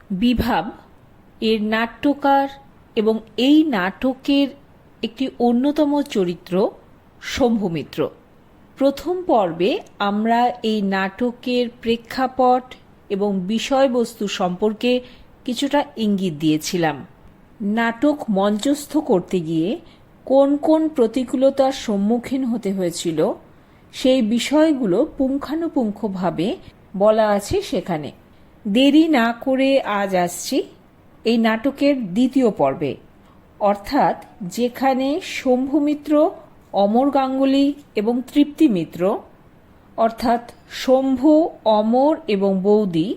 বিভাব এর নাট্যকার এবং এই নাটকের একটি অন্যতম চরিত্র শম্ভু মিত্র। প্রথম পর্বে আমরা এই নাটকের প্রেক্ষাপট এবং বিষয়বস্তু সম্পর্কে কিছুটা ইঙ্গিত দিয়েছিলাম। নাটক মঞ্চস্থ করতে গিয়ে কোন কোন প্রতিকূলতার সম্মুখীন হতে হয়েছিল সেই বিষয়গুলো পুঙ্খানুপুঙ্খভাবে বলা আছে সেখানে। দেরি না করে আজ আসছি এই নাটকের দ্বিতীয় পর্বে, অর্থাৎ যেখানে শম্ভু মিত্র, অমর গাঙ্গুলি এবং তৃপ্তি মিত্র, অর্থাৎ শম্ভু, অমর এবং বৌদি,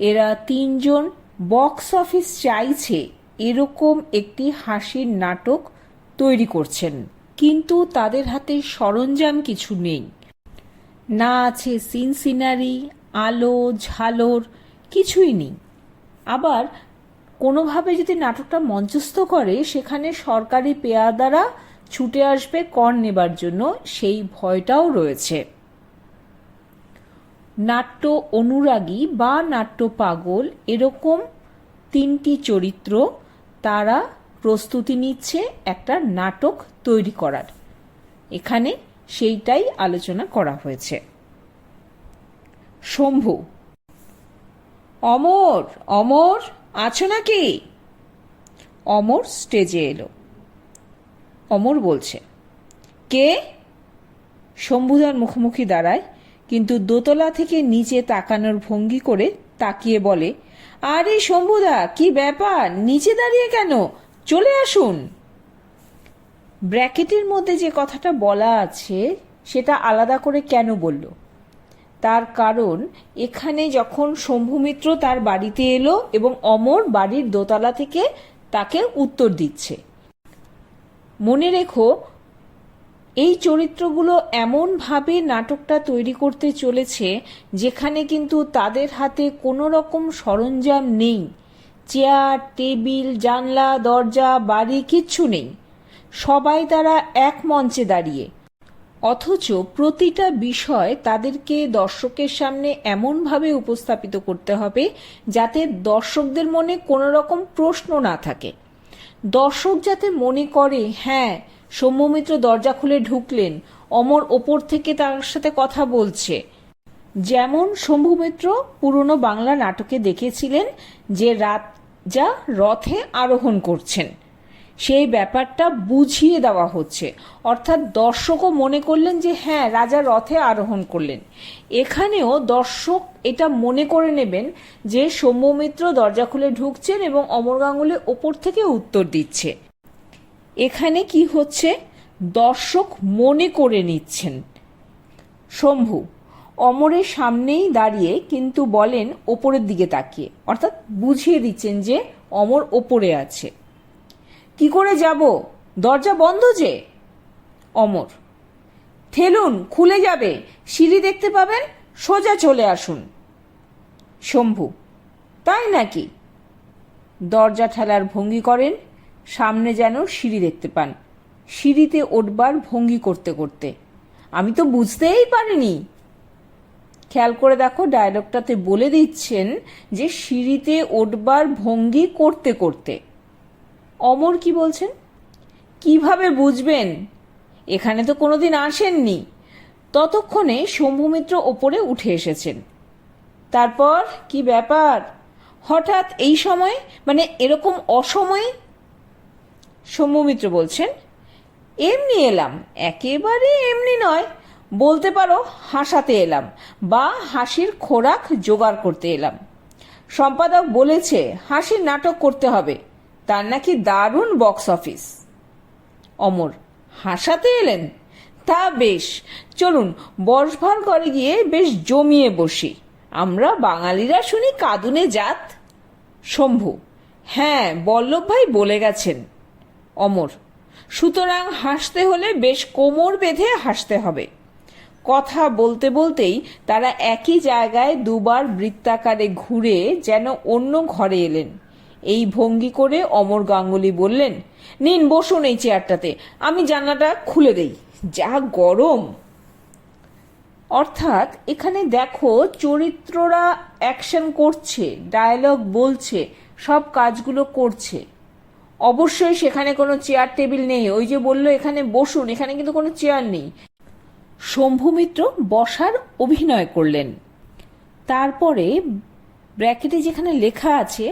এরা তিনজন বক্স অফিস চাইছে এরকম একটি হাসির নাটক তৈরি করছেন, কিন্তু তাদের হাতে সরঞ্জাম কিছু নেই। না আছে সিন সিনারি, আলো ঝালর, কিছুই নেই। আবার কোনোভাবে যদি নাটকটা মঞ্চস্থ করে সেখানে সরকারি পেয়াদারা ছুটে আসবে কর নেবার জন্য, সেই ভয়টাও রয়েছে। নাট্য অনুরাগী বা নাট্য পাগল এরকম তিনটি চরিত্র, তারা প্রস্তুতি নিচ্ছে একটা নাটক তৈরি করার। এখানে সেইটাই আলোচনা করা হয়েছে। শম্ভু: অমর, অমর আছো নাকি? অমর স্টেজে এলো। অমর বলছে, কে? শম্ভুদার মুখোমুখি দাঁড়ায়, কিন্তু দোতলা থেকে নিচে তাকানোর ভঙ্গি করে তাকিয়ে বলে, আরে শম্ভুদা, কি ব্যাপার, নিচে দাঁড়িয়ে কেন? চলে আসুন। ব্র্যাকেটের মধ্যে যে কথাটা বলা আছে সেটা আলাদা করে কেন বলল? তার কারণ এখানে যখন শম্ভু মিত্র তার বাড়িতে এলো এবং অমর বাড়ির দোতলা থেকে তাকে উত্তর দিচ্ছে। মনে রেখো, এই চরিত্রগুলো এমনভাবে নাটকটা তৈরি করতে চলেছে যেখানে কিন্তু তাদের হাতে কোনো রকম সরঞ্জাম নেই। চেয়ার, টেবিল, জানলা, দরজা, বাড়ি কিচ্ছু নেই। সবাই তারা এক মঞ্চে দাঁড়িয়ে, অথচ প্রতিটা বিষয় তাদেরকে দর্শকের সামনে এমনভাবে উপস্থাপিত করতে হবে যাতে দর্শকদের মনে কোনো রকম প্রশ্ন না থাকে। দর্শক যাতে মনে করে, হ্যাঁ, সৌম্যমিত্র দরজা খুলে ঢুকলেন, অমর ওপর থেকে তার সাথে কথা বলছে। যেমন শম্ভু মিত্র পুরনো বাংলা নাটকে দেখেছিলেন যে রাজা রথে আরোহণ করছেন, সেই ব্যাপারটা বুঝিয়ে দেওয়া হচ্ছে, অর্থাৎ দর্শকও মনে করলেন যে হ্যাঁ, রাজা রথে আরোহণ করলেন। এখানেও দর্শক এটা মনে করে নেবেন যে সৌম্যমিত্র দরজা খুলে ঢুকছেন এবং অমর গাঙ্গুলি ওপর থেকে উত্তর দিচ্ছে। এখানে কি হচ্ছে? দর্শক মনে করে নিচ্ছেন। শম্ভু অমরের সামনেই দাঁড়িয়ে কিন্তু বলেন ওপরের দিকে তাকিয়ে, অর্থাৎ বুঝিয়ে দিচ্ছেন যে অমর ওপরে আছে। কি করে যাব? দরজা বন্ধ যে। অমর: ঠেলুন, খুলে যাবে, সিঁড়ি দেখতে পাবেন, সোজা চলে আসুন। শম্ভু: তাই নাকি? দরজা ঠেলার ভঙ্গি করেন, সামনে যেন সিঁড়ি দেখতে পান, সিঁড়িতে ওঠবার ভঙ্গি করতে করতে। আমি তো বুঝতেই পারিনি। খেয়াল করে দেখো, ডায়লগটাতে বলে দিচ্ছেন যে সিঁড়িতে ওঠবার ভঙ্গি করতে করতে। অমর কি বলছেন? কিভাবে বুঝবেন? এখানে তো কোনোদিন আসেননি। ততক্ষণে শম্ভুমিত্র ওপরে উঠে এসেছেন। তারপর কি ব্যাপার হঠাৎ এই সময়, মানে এরকম অসময়ে? শম্ভুমিত্র বলছেন, এমনি এলাম, একেবারে এমনি নয়, বলতে পারো হাসাতে এলাম, বা হাসির খোরাক জোগাড় করতে এলাম। সম্পাদক বলেছে হাসির নাটক করতে হবে, তার নাকি দারুণ বক্স অফিস। অমর: হাসাতে এলেন? তা বেশ, চলুন বসভার ঘরে গিয়ে বেশ জমিয়ে বসি, আমরা বাঙালিরা শুনি কাঁদুনে জাত। শম্ভু: হ্যাঁ, বল্লভ ভাই বলে গেছেন। অমর: সুতরাং হাসতে হলে বেশ কোমর বেঁধে হাসতে হবে। কথা বলতে বলতেই তারা একই জায়গায় দুবার বৃত্তাকারে ঘুরে যেন অন্য ঘরে এলেন। এই ভঙ্গি করে অমর গাঙ্গুলি বললেন, নিন বসুন এই চেয়ারটাতে, আমি জানলাটা খুলে দেই, যা গরম। অর্থাৎ এখানে দেখো চরিত্ররা অ্যাকশন করছে, ডায়লগ বলছে, সব কাজগুলো করছে। অবশ্যই সেখানে কোনো চেয়ার টেবিল নেই। ওই যে বললো এখানে বসুন, এখানে কিন্তু কোনো চেয়ার নেই। শম্ভু মিত্র বসার অভিনয় করলেন। তারপরে ব্র্যাকেটে যেখানে লেখা আছে,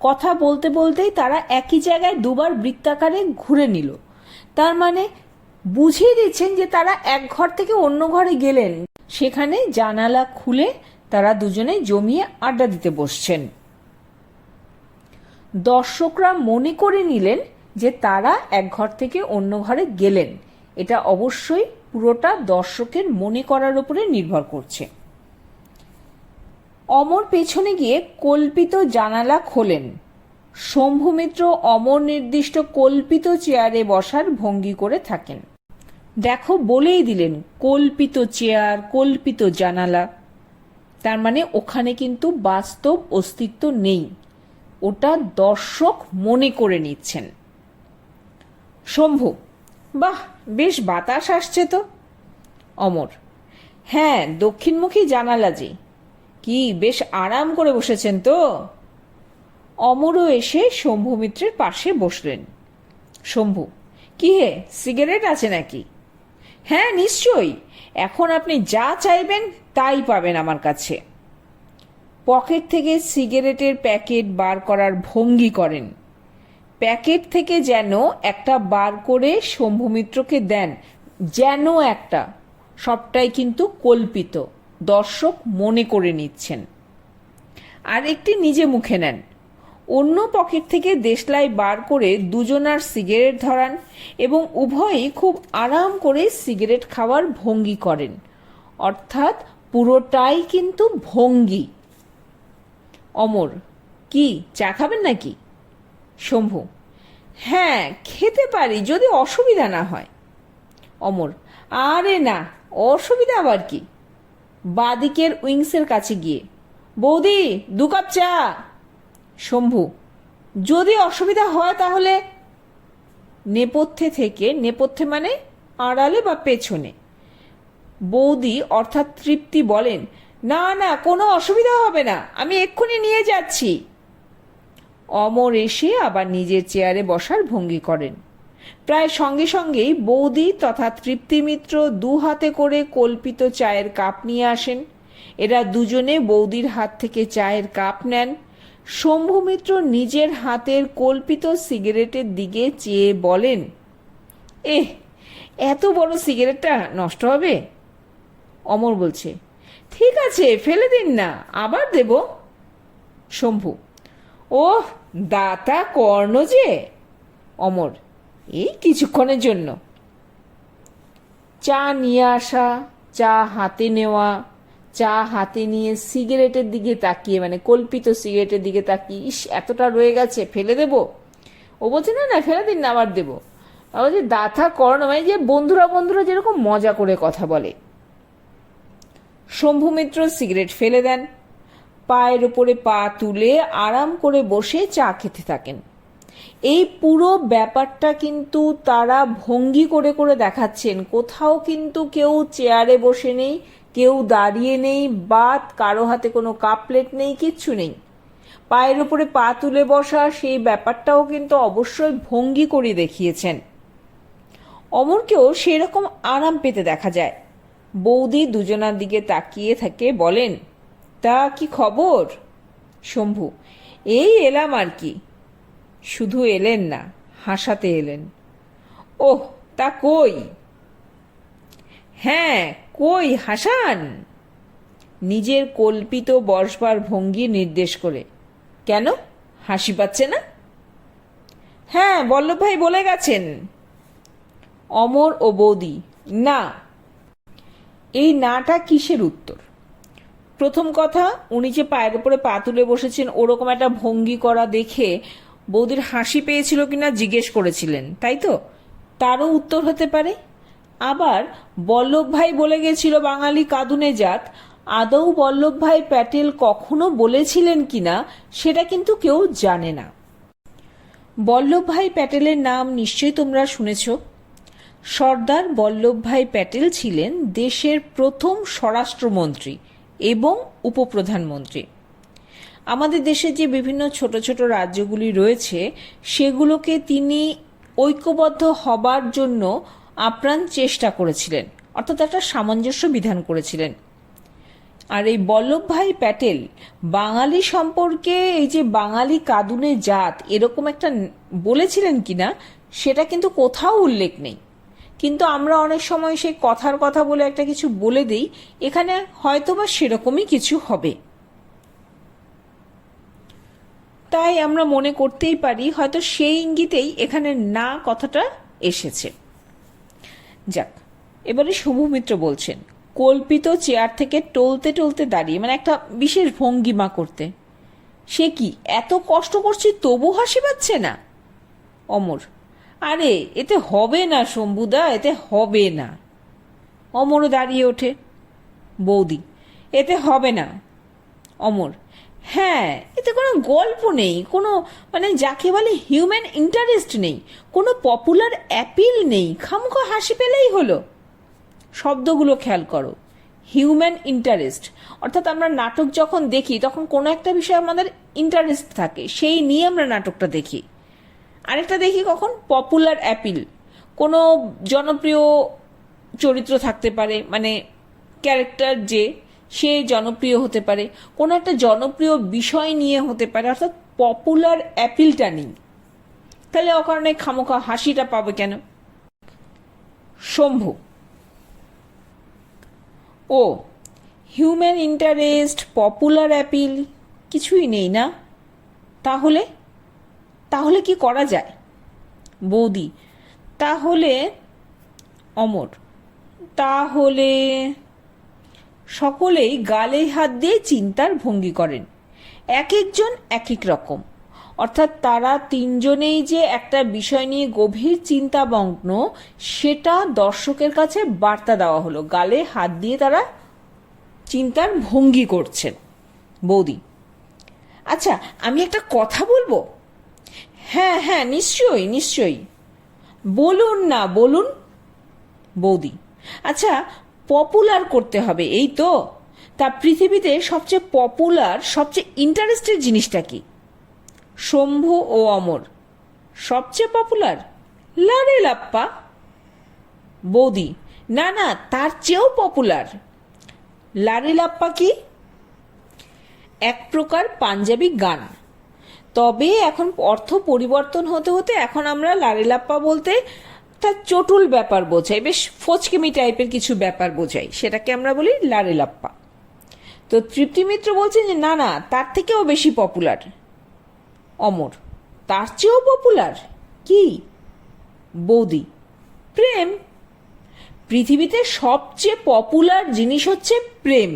কথা বলতে বলতেই তারা একই জায়গায় দুবার বৃত্তাকারে ঘুরে নিল। তার মানে বুঝিয়ে দিচ্ছেন যে তারা এক ঘর থেকে অন্য ঘরে গেলেন, সেখানে জানালা খুলে তারা দুজনে জমিয়ে আড্ডা দিতে বসছেন। দর্শকরা মনে করে নিলেন যে তারা এক ঘর থেকে অন্য ঘরে গেলেন। এটা অবশ্যই পুরোটা দর্শকের মনে করার উপরে নির্ভর করছে। অমর পেছনে গিয়ে কল্পিত জানালা খোলেন। শম্ভু মিত্র অমর নির্দিষ্ট কল্পিত চেয়ারে বসার ভঙ্গি করে থাকেন। দেখো বলেই দিলেন কল্পিত চেয়ার, কল্পিত জানালা। তার মানে ওখানে কিন্তু বাস্তব অস্তিত্ব নেই, ওটা দর্শক মনে করে নিচ্ছেন। শম্ভু: বাহ, বেশ বাতাস আসছে তো। অমর: হ্যাঁ, দক্ষিণমুখী জানালা যে। কি বেশ আরাম করে বসেছেন তো। অমরও এসে শম্ভু মিত্রের পাশে বসলেন। শম্ভু: কি হে, সিগারেট আছে নাকি? হ্যাঁ নিশ্চয়ই, এখন আপনি যা চাইবেন তাই পাবেন আমার কাছে। পকেট থেকে সিগারেটের প্যাকেট বার করার ভঙ্গি করেন। প্যাকেট থেকে যেন একটা বার করে শম্ভু মিত্রকে দেন, যেন একটা। সবটাই কিন্তু কল্পিত, দর্শক মনে করে নিচ্ছেন। আর একটি নিজে মুখে নেন। অন্য পকেট থেকে দেশলাই বার করে দুজনার সিগারেট ধরান এবং উভয়ই খুব আরাম করে সিগারেট খাওয়ার ভঙ্গি করেন। অর্থাৎ পুরোটাই কিন্তু ভঙ্গি। অমর: কি চা খাবেন নাকি? শম্ভু: হ্যাঁ খেতে পারি, যদি অসুবিধা না হয়। অমর: আরে না, অসুবিধা আবার কি? বাদিকের উইংসের কাছে গিয়ে, বৌদি 2 কাপ চা। শম্ভু: যদি অসুবিধা হয় তাহলে। নেপথ্যে থেকে, নেপথ্যে মানে আড়ালে বা পেছনে, বৌদি অর্থাৎ তৃপ্তি বলেন, না না, কোনো অসুবিধা হবে না, আমি এক্ষুনি নিয়ে যাচ্ছি। অমর এসে আবার নিজের চেয়ারে বসার ভঙ্গি করেন। প্রায় সঙ্গে সঙ্গেই বৌদি তথা তৃপ্তি মিত্র 2 হাতে করে কল্পিত চায়ের কাপ নিয়ে আসেন। এরা দুজনে বৌদির হাত থেকে চায়ের কাপ নেন। শম্ভু মিত্র নিজের হাতের কল্পিত সিগারেটের দিকে চেয়ে বলেন, এত বড় সিগারেটটা নষ্ট হবে? অমর বলছে, ঠিক আছে ফেলে দিন না, আবার দেব। শম্ভু: ওহ, দাতা কর্ণ যে। অমর: এই কিছুক্ষণের জন্য। চা নিয়ে আসা, চা হাতে নেওয়া, চা হাতে নিয়ে সিগারেটের দিকে তাকিয়ে, মানে কল্পিত সিগারেটের দিকে তাকিয়ে, ইস এতটা রয়ে গেছে, ফেলে দেব? ও বলছে, না না ফেলে দিন না, আবার দেবো। বলছে দাথা কর্ণ, মানে যে বন্ধুরা বন্ধুরা যেরকম মজা করে কথা বলে। শম্ভু মিত্র সিগারেট ফেলে দেন, পায়ের উপরে পা তুলে আরাম করে বসে চা খেতে থাকেন। এই পুরো ব্যাপারটা কিন্তু তারা ভঙ্গি করে করে দেখাচ্ছেন। কোথাও কিন্তু কেউ চেয়ারে বসে নেই, কেউ দাঁড়িয়ে নেই, বা কারো হাতে কোনো কাপ প্লেট নেই, কিচ্ছু নেই। পায়ের উপরে পা তুলে বসা, সেই ব্যাপারটাও কিন্তু অবশ্যই ভঙ্গি করে দেখিয়েছেন। অমরকেও সেরকম আরাম পেতে দেখা যায়। বৌদি দুজনার দিকে তাকিয়ে থাকে, বলেন, তা কি খবর? শম্ভু: এই এলাম আর কি। শুধু এলেন না, হাসাতে এলেন। ওহ, তা কই? হ্যাঁ কই, হাসান। নিজের কল্পিত বসবার ভঙ্গি নির্দেশ করে। কেন, হাসি পাচ্ছে না? হ্যাঁ, বল্লভ ভাই বলে গেছেন। অমর ও বৌদি: না। এই নাটা কিসের উত্তর? প্রথম কথা, উনি যে পায়ের উপরে পা তুলে বসেছেন ওরকম একটা ভঙ্গি করা দেখে বৌদির হাসি পেয়েছিল কিনা জিজ্ঞেস করেছিলেন, তাই তো? তারও উত্তর হতে পারে। আবার বল্লভ ভাই বলে গেছিল বাঙালি কাঁদুনে জাত, আদৌ বল্লভ ভাই প্যাটেল কখনো বলেছিলেন কিনা সেটা কিন্তু কেউ জানে না। বল্লভ ভাই প্যাটেলের নাম নিশ্চয়ই তোমরা শুনেছ। সর্দার বল্লভভাই প্যাটেল ছিলেন দেশের প্রথম স্বরাষ্ট্রমন্ত্রী এবং উপপ্রধানমন্ত্রী। আমাদের দেশে যে বিভিন্ন ছোট ছোট রাজ্যগুলি রয়েছে সেগুলোকে তিনি ঐক্যবদ্ধ হবার জন্য আপ্রাণ চেষ্টা করেছিলেন, অর্থাৎ একটা সামঞ্জস্য বিধান করেছিলেন। আর এই বল্লভভাই প্যাটেল বাঙালি সম্পর্কে এই যে বাঙালি কাঁদুনে জাত এরকম একটা বলেছিলেন কিনা সেটা কিন্তু কোথাও উল্লেখ নেই, কিন্তু আমরা অনেক সময় সেই কথার কথা বলে একটা কিছু বলে দিই, এখানে হয়তোবা সেরকমই কিছু হবে। তাই আমরা মনে করতেই পারি হয়তো সেই ইঙ্গিতেই এখানে না কথাটা এসেছে। যাক, এবারে শুভমিত্র বলছেন, কল্পিত চেয়ার থেকে টলতে টলতে দাঁড়িয়ে, মানে একটা বিশেষ ভঙ্গিমা করতে, সে কি এত কষ্ট করছি তবু হাসি পাচ্ছে না? অমর, আরে এতে হবে না শম্ভুদা, এতে হবে না। অমরও দাঁড়িয়ে ওঠে। বৌদি, এতে হবে না। অমর, হ্যাঁ, এতে কোনো গল্প নেই, কোনো মানে যাকে বলে হিউম্যান ইন্টারেস্ট নেই, কোনো পপুলার অ্যাপিল নেই, খামখা হাসি পেলেই হলো। শব্দগুলো খেয়াল করো, হিউম্যান ইন্টারেস্ট, অর্থাৎ আমরা নাটক যখন দেখি তখন কোনো একটা বিষয়ে আমাদের ইন্টারেস্ট থাকে, সেই নিয়ে আমরা নাটকটা দেখি। আরেকটা দেখি কখন পপুলার অ্যাপিল, কোনো জনপ্রিয় চরিত্র থাকতে পারে, মানে ক্যারেক্টার যে সে জনপ্রিয় হতে পারে, কোনো একটা জনপ্রিয় বিষয় নিয়ে হতে পারে, অর্থাৎ পপুলার অ্যাপিলটা নেই। তাহলে অকারণে খামোখা হাসিটা পাবে কেন? শম্ভু, ও হিউম্যান ইন্টারেস্ট, পপুলার অ্যাপিল কিছুই নেই না? তাহলে তাহলে কি করা যায়? বৌদি, তাহলে অমর, তাহলে সকলেই গালে হাত দিয়ে চিন্তার ভঙ্গি করেন, এক একজন এক এক রকম, অর্থাৎ তারা তিনজনেই যে একটা বিষয় নিয়ে গভীর চিন্তামগ্ন সেটা দর্শকের কাছে বার্তা দেওয়া হলো, গালে হাত দিয়ে তারা চিন্তার ভঙ্গি করছেন। বৌদি, আচ্ছা আমি একটা কথা বলবো? হ্যাঁ হ্যাঁ, নিশ্চয়ই নিশ্চয়ই, বলুন না বলুন। বৌদি, আচ্ছা পপুলার করতে হবে এই তো, তা পৃথিবীতে সবচেয়ে পপুলার সবচেয়ে ইন্টারেস্টেড জিনিসটা কি? শম্ভু ও অমর, সবচেয়ে পপুলার লারে লাপ্পা। বৌদি, না না, তার চেয়েও পপুলার। লারে লাপ্পা কি? এক প্রকার পাঞ্জাবি গান, তবে এখন অর্থ পরিবর্তন হতে হতে এখন আমরা লারে লাপ্পা বলতে তার চটুল ব্যাপার বোঝাই, বেশ ফচকেমি টাইপের কিছু ব্যাপার বোঝাই, সেটাকে আমরা বলি লারে লাপ্পা। তো তৃপ্তি মিত্র বলছেন যে না না, তার থেকেও বেশি পপুলার। অমর, তার চেয়েও পপুলার কি? বৌদি, প্রেম। পৃথিবীতে সবচেয়ে পপুলার জিনিস হচ্ছে প্রেম,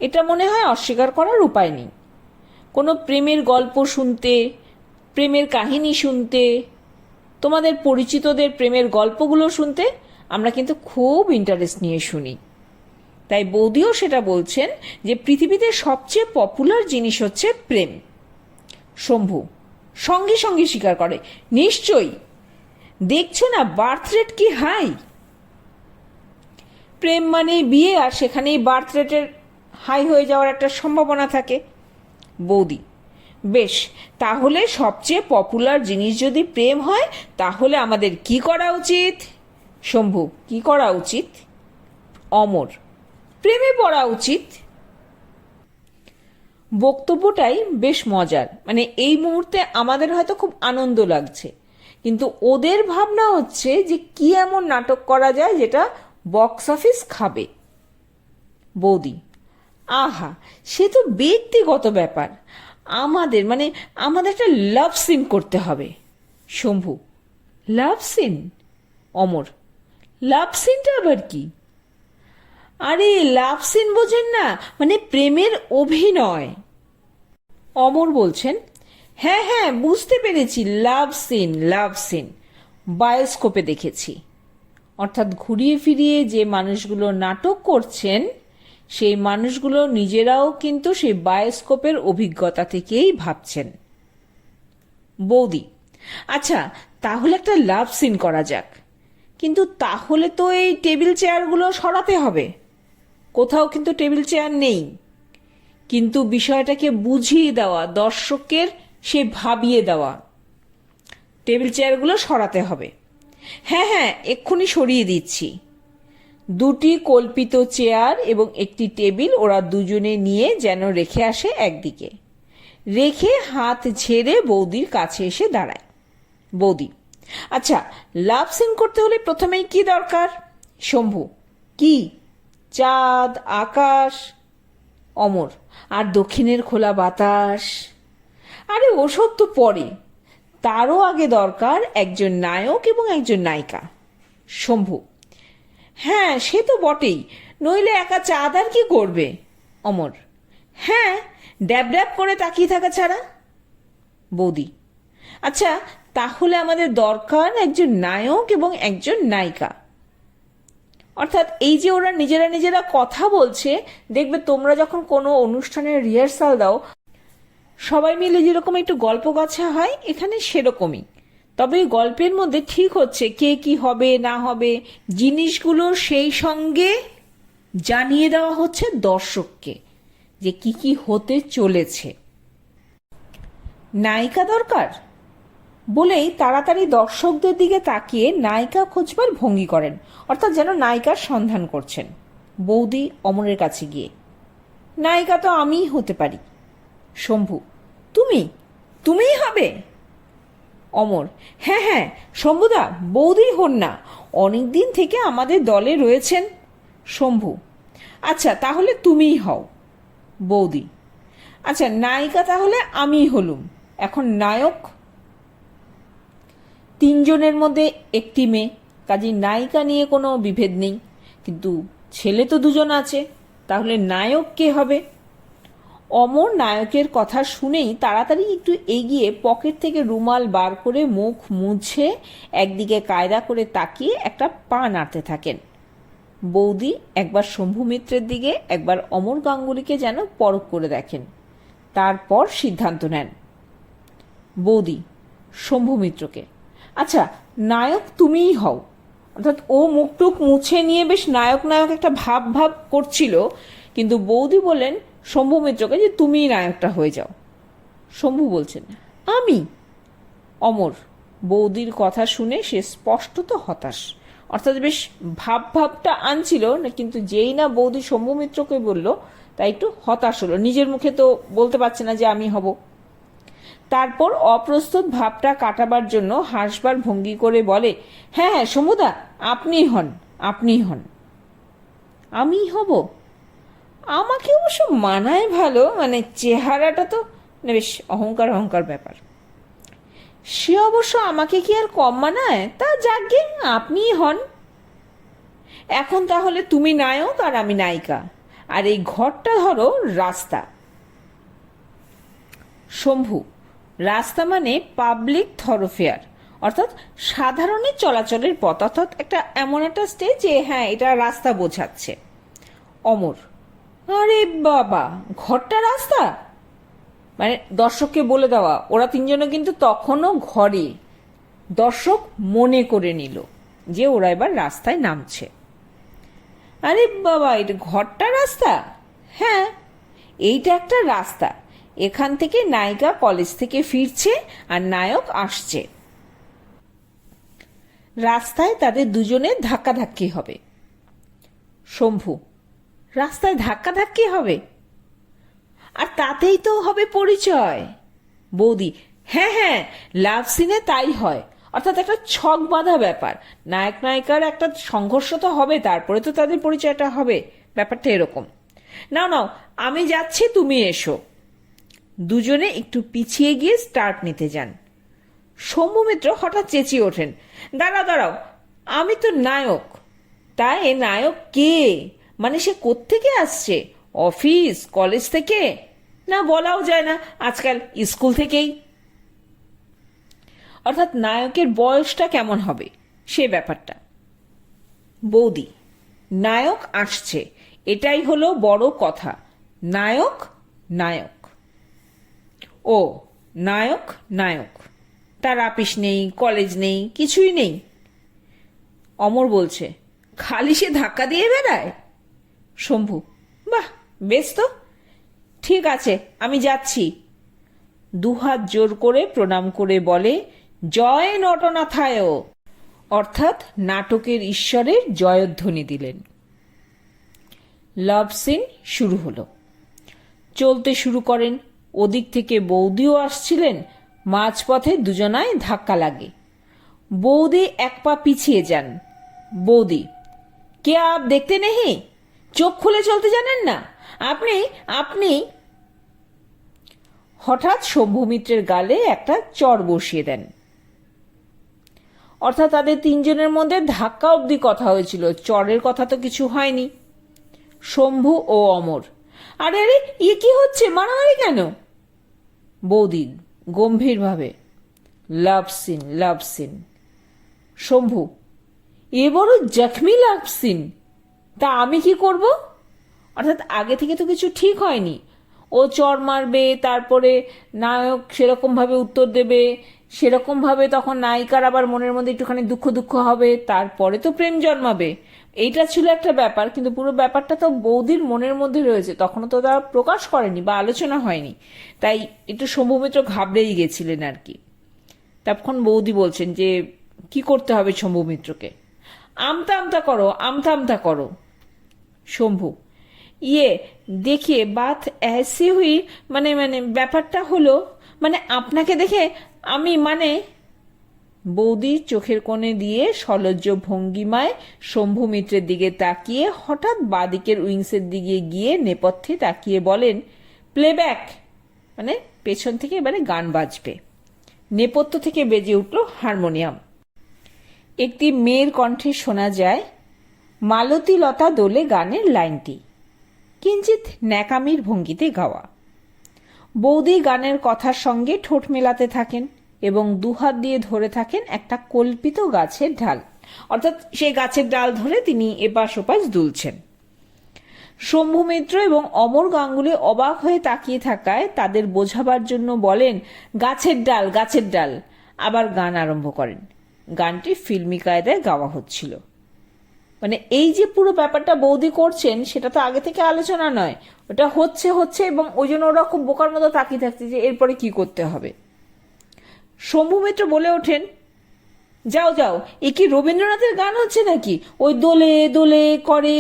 এটা মনে হয় অস্বীকার করার উপায় নেই। কোনো প্রেমের গল্প শুনতে, প্রেমের কাহিনী শুনতে, তোমাদের পরিচিতদের প্রেমের গল্পগুলো শুনতে আমরা কিন্তু খুব ইন্টারেস্ট নিয়ে শুনি। তাই বৌদিও সেটা বলছেন যে পৃথিবীতে সবচেয়ে পপুলার জিনিস হচ্ছে প্রেম। শম্ভু সঙ্গে সঙ্গে স্বীকার করে, নিশ্চয়ই, দেখছো না বার্থ রেট কি হাই। প্রেম মানেই বিয়ে, আর সেখানেই বার্থ রেটের হাই হয়ে যাওয়ার একটা সম্ভাবনা থাকে। বৌদি, বেশ, তাহলে সবচেয়ে পপুলার জিনিস যদি প্রেম হয় তাহলে আমাদের কি করা উচিত? শম্ভু, কি করা উচিত? অমর, প্রেমে পড়া উচিত। বক্তব্যটাই বেশ মজার, মানে এই মুহূর্তে আমাদের হয়তো খুব আনন্দ লাগছে, কিন্তু ওদের ভাবনা হচ্ছে যে কি এমন নাটক করা যায় যেটা বক্স অফিস খাবে। বৌদি, আহা, সে তো ব্যক্তিগত ব্যাপার, আমাদের মানে আমাদের একটা লাভ সিন করতে হবে। শম্ভু, লাভ সিন? অমর, লাভ সিনটা আবার কি? আরে লাভ সিন বোঝেন না, মানে প্রেমের অভিনয়। অমর বলছেন, হ্যাঁ হ্যাঁ বুঝতে পেরেছি, লাভ সিন, লাভ সিন বায়োস্কোপে দেখেছি। অর্থাৎ ঘুরিয়ে ফিরিয়ে যে মানুষগুলো নাটক করছেন সেই মানুষগুলো নিজেরাও কিন্তু সেই বায়োস্কোপের অভিজ্ঞতা থেকেই ভাবছেন। বৌদি, আচ্ছা, তাহলে একটা লাভ সিন করা যাক। কিন্তু তাহলে তো এই টেবিল চেয়ারগুলো সরাতে হবে। কোথাও কিন্তু টেবিল চেয়ার নেই। কিন্তু বিষয়টাকে বুঝিয়ে দেওয়া, দর্শকের সে ভাবিয়ে দেওয়া, টেবিল চেয়ারগুলো সরাতে হবে। হ্যাঁ হ্যাঁ, এক্ষুনি সরিয়ে দিচ্ছি। দুটি কল্পিত চেয়ার এবং একটি টেবিল ওরা দুজনে নিয়ে যেন রেখে আসে একদিকে। রেখে হাত ঝেড়ে বৌদির কাছে এসে দাঁড়ায়। বৌদি: আচ্ছা, লাভ সিন করতে হলে প্রথমেই কি দরকার? শম্ভু: কি? চাঁদ, আকাশ। অমর: আর দক্ষিণের খোলা বাতাস। আরে ওসব তো পরে, তারও আগে দরকার একজন নায়ক এবং একজন নায়িকা। শম্ভু: হ্যাঁ সে তো বটেই, নইলে একা চাঁদ আর কি করবে? অমর: হ্যাঁ, ড্যাব ড্যাব করে তাকিয়ে থাকা ছাড়া। বৌদি: আচ্ছা, তাহলে আমাদের দরকার একজন নায়ক এবং একজন নায়িকা। অর্থাৎ এই যে ওরা নিজেরা নিজেরা কথা বলছে, দেখবে তোমরা যখন কোনো অনুষ্ঠানের রিহার্সাল দাও, সবাই মিলে যেরকম একটু গল্প গাছা হয়, এখানে সেরকমই। তবে গল্পের মধ্যে ঠিক হচ্ছে কে কি হবে না হবে, জিনিসগুলো সেই সঙ্গে জানিয়ে দেওয়া হচ্ছে দর্শককে যে কি কি হতে চলেছে। নায়িকা দরকার বলেই তাড়াতাড়ি দর্শকদের দিকে তাকিয়ে নায়িকা খোঁজবার ভঙ্গি করেন, অর্থাৎ যেন নায়িকার সন্ধান করছেন। বৌদি অমরের কাছে গিয়ে: নায়িকা তো আমিই হতে পারি। শম্ভু: তুমি? তুমিই হবে? অমর: হ্যাঁ হ্যাঁ, শম্ভুদা, বৌদি হন না, অনেক দিন থেকে আমাদের দলে রয়েছেন। শম্ভু: আচ্ছা, তাহলে তুমিই হও। বৌদি: আচ্ছা, নায়িকা তাহলে আমিই হলুম, এখন নায়ক? তিনজনের মধ্যে একটি মেয়ে, কাজেই নায়িকা নিয়ে কোনো বিভেদ নেই। কিন্তু ছেলে তো দুজন আছে, তাহলে নায়ক কে হবে? অমর নায়কের কথা শুনেই তাড়াতাড়ি একটু এগিয়ে পকেট থেকে রুমাল বার করে মুখ মুছে একদিকে কায়দা করে তাকিয়ে একটা পা নাড়তে থাকেন। বৌদি একবার শম্ভু মিত্রের দিকে, একবার অমর গাঙ্গুলিকে যেন পরখ করে দেখেন, তারপর সিদ্ধান্ত নেন। বৌদি শম্ভু মিত্রকে: আচ্ছা, নায়ক তুমিই হও। অর্থাৎ ও মুখটুক মুছে নিয়ে বেশ নায়ক নায়ক একটা ভাব ভাব করছিল, কিন্তু বৌদি বললেন শম্ভু মিত্রকে যে তুমিই নায়কটা হয়ে যাও। শম্ভু বলছেন আমি? অমর বৌদির কথা শুনে সে স্পষ্টত হতাশ, অর্থাৎ বেশ ভাবটা আনছিল না, কিন্তু যেই না বৌদি শম্ভু মিত্রকে বলল, তাই একটু হতাশ হলো। নিজের মুখে তো বলতে পারছে না যে আমি হব। তারপর অপ্রস্তুত ভাবটা কাটাবার জন্য হাসবার ভঙ্গি করে বলে, হ্যাঁ হ্যাঁ শম্ভুদা, আপনিই হন, আপনিই হন। আমি হব? আমাকে অবশ্য মানায় ভালো, মানে চেহারাটা তো বেশ অহংকার অহংকার ব্যাপার। সে অবশ্য আমাকে কি আর কম মানায়, তা যাকগে, আপনিই হন। এখন তাহলে তুমি নায়ক আর আমি নায়িকা, আর এই ঘরটা ধরো রাস্তা। শম্ভু: রাস্তা মানে পাবলিক থরোফেয়ার, অর্থাৎ সাধারণের চলাচলের পথ, অর্থাৎ একটা এমন একটা স্টেজ যে হ্যাঁ এটা রাস্তা বোঝাচ্ছে। অমর: আরে বাবা, ঘরটা রাস্তা? মানে দর্শককে বলে দেওয়া, ওরা তিনজনে কিন্তু তখনও ঘরে, দর্শক মনে করে নিল যে ওরা এবার রাস্তায় নামছে। আরে বাবা, এটা ঘরটা রাস্তা? হ্যাঁ, এইটা একটা রাস্তা, এখান থেকে নায়িকা কলেজ থেকে ফিরছে আর নায়ক আসছে। রাস্তায় তাদের দুজনের ধাক্কাধাক্কি হবে। শম্ভু: রাস্তায় ধাক্কাধাক্কি হবে? আর তাতেই তো হবে পরিচয়। বৌদি: হ্যাঁ হ্যাঁ, লাভ সিনে তাই হয়, অর্থাৎ একটা ছক বাঁধা ব্যাপার, নায়ক নায়িকার একটা সংঘর্ষ তো হবে, তারপরে তো তাদের পরিচয়টা হবে, ব্যাপারটা এরকম। নাও নাও, আমি যাচ্ছি, তুমি এসো। দুজনে একটু পিছিয়ে গিয়ে স্টার্ট নিতে যান। শম্ভু মিত্র হঠাৎ চেঁচিয়ে ওঠেন, দাঁড়াও দাঁড়াও, আমি তো নায়ক। তাই এ নায়ক কে? মানে সে কোত্থেকে আসছে? অফিস, কলেজ থেকে? না বলাও যায় না, আজকাল স্কুল থেকেই। অর্থাৎ নায়কের বয়সটা কেমন হবে সে ব্যাপারটা। বৌদি: নায়ক আসছে, এটাই হলো বড় কথা। নায়ক নায়ক। ও নায়ক নায়ক, তার আপিস নেই, কলেজ নেই, কিছুই নেই। অমর বলছে, খালি সে ধাক্কা দিয়ে বেড়ায়? শম্ভু, বাহ, বেশ তো, ঠিক আছে, আমি যাচ্ছি। দুহাত জোর করে প্রণাম করে বলে, জয় নটনাথায়, অর্থাৎ নাটকের ঈশ্বরের জয়ধ্বনি দিলেন। লাভ সিন শুরু হলো। চলতে শুরু করেন। ওদিক থেকে বৌদিও আসছিলেন। মাঝপথে দুজনায় ধাক্কা লাগে। বৌদি এক পা পিছিয়ে যান। বৌদি, কে আপ দেখতে নেই? চোখ খুলে চলতে জানেন না? আপনি আপনি হঠাৎ শম্ভু মিত্রের গালে একটা চড় বসিয়ে দেন। অর্থাৎ তাদের তিনজনের মধ্যে ধাক্কা অবধি কথা হয়েছিল, চড়ের কথা তো কিছু হয়নি। শম্ভু ও অমর, আরে আরে, ইয়ে কি হচ্ছে, মারামারি কেন? বৌদি গম্ভীরভাবে, love scene, love scene. Shambhu, এ বড় জখমি লাভ সিন, তা আমি কি করব? অর্থাৎ আগে থেকে তো কিছু ঠিক হয়নি। ও চর মারবে, তারপরে নায়ক সেরকমভাবে উত্তর দেবে, সেরকমভাবে তখন নায়িকার আবার মনের মধ্যে একটুখানি দুঃখ দুঃখ হবে, তারপরে তো প্রেম জন্মাবে। এইটা ছিল একটা ব্যাপার, কিন্তু পুরো ব্যাপারটা তো বৌদির মনের মধ্যে রয়েছে, তখনও তো তারা প্রকাশ করেনি বা আলোচনা হয়নি। তাই একটু শম্ভু মিত্র ঘাবড়েই গেছিলেন আর কি। তখন বৌদি বলছেন যে কি করতে হবে শম্ভু মিত্রকে? আমতা আমতা করো, আমতা আমতা করো। শম্ভু, ইয়ে দেখিয়ে বাত ऐसी हुई, মানে মানে ব্যাপারটা হলো, মানে আপনাকে দেখে আমি মানে। বৌদি চোখের কোণে দিয়ে সলজ্জ ভঙ্গিমায় শম্ভু মিত্রের দিকে তাকিয়ে হঠাৎ বাদিকের উইংসের দিকে গিয়ে নেপথ্যে তাকিয়ে বলেন, প্লেব্যাক, মানে পেছন থেকে এবারে গান বাজবে। নেপথ্য থেকে বেজে উঠল হারমোনিয়াম। একটি মেয়ের কণ্ঠে শোনা যায়, মালতী লতা দোলে গানের লাইনটি, কিঞ্চিত ন্যাকামির ভঙ্গিতে গাওয়া। বৌদি গানের কথার সঙ্গে ঠোঁট মেলাতে থাকেন এবং দুহাত দিয়ে ধরে থাকেন একটা কল্পিত গাছের ডাল, অর্থাৎ সেই গাছের ডাল ধরে তিনি এপাশ ওপাশ দুলছেন। শম্ভু মিত্র এবং অমর গাঙ্গুলি অবাক হয়ে তাকিয়ে থাকায় তাদের বোঝাবার জন্য বলেন, গাছের ডাল, গাছের ডাল। আবার গান আরম্ভ করেন। গানটি ফিল্মি কায়দায় গাওয়া হচ্ছিল। মানে এই যে পুরো ব্যাপারটা বৌদি করছেন, সেটা তো আগে থেকে আলোচনা নয়, ওটা হচ্ছে হচ্ছে এবং ওই জন্য ওরা খুব বোকার মতো তাকিয়ে থাকছে যে এরপরে কি করতে হবে। শম্ভু মিত্র বলে ওঠেন, যাও যাও, এ কি রবীন্দ্রনাথের গান হচ্ছে নাকি, ওই দোলে দোলে করে?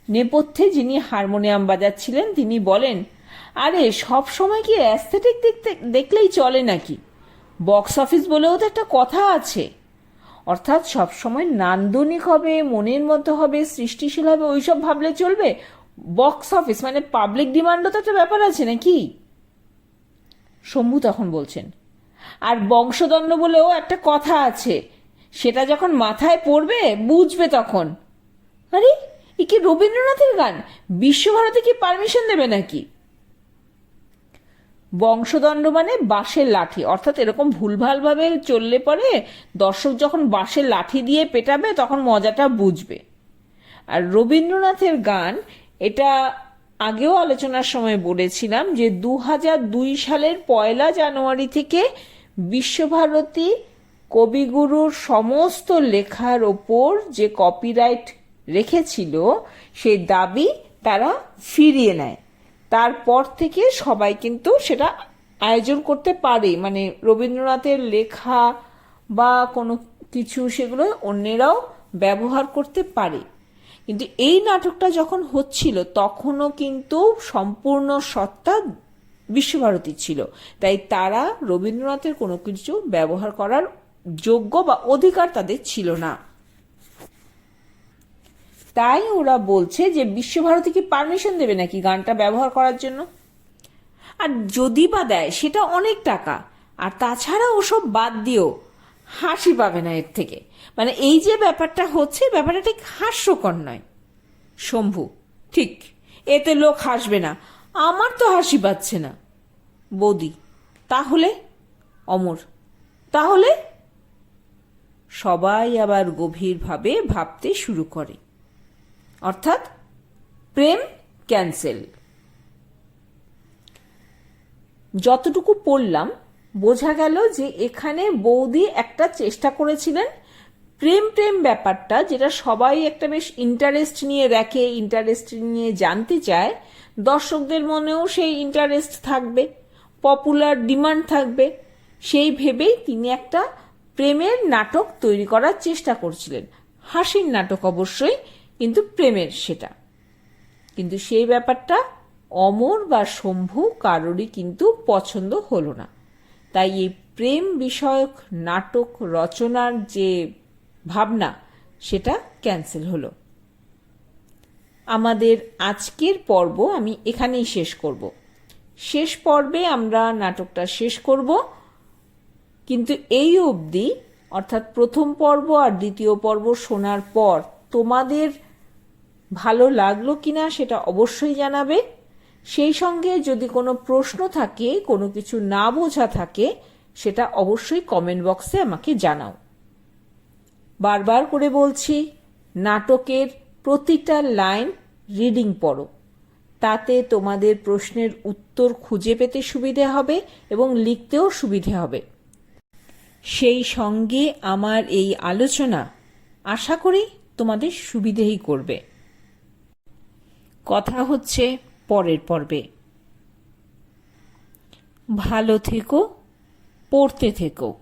নেপথ্যে যিনি হারমোনিয়াম বাজাচ্ছিলেন তিনি বলেন, আরে সব সময় কি অ্যাস্থেটিক দেখলেই চলে নাকি? বক্স অফিস বলেও তো একটা কথা আছে। অর্থাৎ সবসময় নান্দনিক হবে, মনের মতো হবে, সৃষ্টিশীল হবে, ওইসব ভাবলে চলবে? বক্স অফিস মানে পাবলিক ডিমান্ডও তো একটা ব্যাপার আছে নাকি? শম্ভু তখন বলছেন, আর বংশদণ্ড বলেও একটা কথা আছে, সেটা যখন মাথায় পড়বে বুঝবে তখন। আরে এ কি রবীন্দ্রনাথের গান? বিশ্বভারতী কি পারমিশন দেবে নাকি? বংশদণ্ড মানে বাঁশের লাঠি, অর্থাৎ এরকম ভুলভালভাবে চললে পরে দর্শক যখন বাঁশের লাঠি দিয়ে পেটাবে তখন মজাটা বুঝবে। আর রবীন্দ্রনাথের গান, এটা আগেও আলোচনার সময় বলেছিলাম যে 2002 সালের 1 জানুয়ারি থেকে বিশ্বভারতী কবিগুরুর সমস্ত লেখার ওপর যে কপিরাইট রেখেছিল সেই দাবি তারা ফিরিয়ে নেয়। তারপর থেকে সবাই কিন্তু সেটা আয়োজন করতে পারে, মানে রবীন্দ্রনাথের লেখা বা কোনো কিছু সেগুলো অন্যেরাও ব্যবহার করতে পারে। কিন্তু এই নাটকটা যখন হচ্ছিল তখনও কিন্তু সম্পূর্ণ সত্তা বিশ্বভারতী ছিল, তাই তারা রবীন্দ্রনাথের কোনো কিছু ব্যবহার করার যোগ্য বা অধিকার তাদের ছিল না। তাই ওরা বলছে যে বিশ্বভারতী কি পারমিশন দেবে নাকি গানটা ব্যবহার করার জন্য? আর যদি বা দেয় সেটা অনেক টাকা, আর তাছাড়া ওসব বাদ দিও, হাসি পাবে না এর থেকে। মানে এই যে ব্যাপারটা হচ্ছে, ব্যাপারটা ঠিক হাস্যকর নয়। শম্ভু, ঠিক, এতে লোক হাসবে না, আমার তো হাসি পাচ্ছে না। বৌদি, তাহলে? অমর, তাহলে? সবাই আবার গভীরভাবে ভাবতে শুরু করে, অর্থাৎ প্রেম ক্যান্সেল। যতটুকু পড়লাম বোঝা গেল যে এখানে বৌদি একটা চেষ্টা করেছিলেন প্রেম প্রেম ব্যাপারটা, যেটা সবাই একটা বেশ ইন্টারেস্ট নিয়ে দেখে, ইন্টারেস্ট নিয়ে জানতে চায়, দর্শকদের মনেও সেই ইন্টারেস্ট থাকবে, পপুলার ডিমান্ড থাকবে, সেই ভেবেই তিনি একটা প্রেমের নাটক তৈরি করার চেষ্টা করছিলেন। হাসির নাটক অবশ্যই, কিন্তু প্রেমের সেটা। কিন্তু সেই ব্যাপারটা অমর বা শম্ভু কারোরই কিন্তু পছন্দ হলো না। তাই এই প্রেম বিষয়ক নাটক রচনার যে ভাবনা, সেটা ক্যান্সেল হলো। আমাদের আজকের পর্ব আমি এখানেই শেষ করব। শেষ পর্বে আমরা নাটকটা শেষ করব, কিন্তু এই অবধি, অর্থাৎ প্রথম পর্ব আর দ্বিতীয় পর্ব শোনার পর তোমাদের ভালো লাগলো কিনা সেটা অবশ্যই জানাবে। সেই সঙ্গে যদি কোনো প্রশ্ন থাকে, কোনো কিছু না বোঝা থাকে, সেটা অবশ্যই কমেন্ট বক্সে আমাকে জানাও। বারবার করে বলছি, নাটকের প্রতিটা লাইন রিডিং পড়ো, তাতে তোমাদের প্রশ্নের উত্তর খুঁজে পেতে সুবিধে হবে এবং লিখতেও সুবিধে হবে। সেই সঙ্গে আমার এই আলোচনা আশা করি তোমাদের সুবিধেই করবে। কথা হচ্ছে পরের পর্বে। ভালো থেকো, পড়তে থেকো।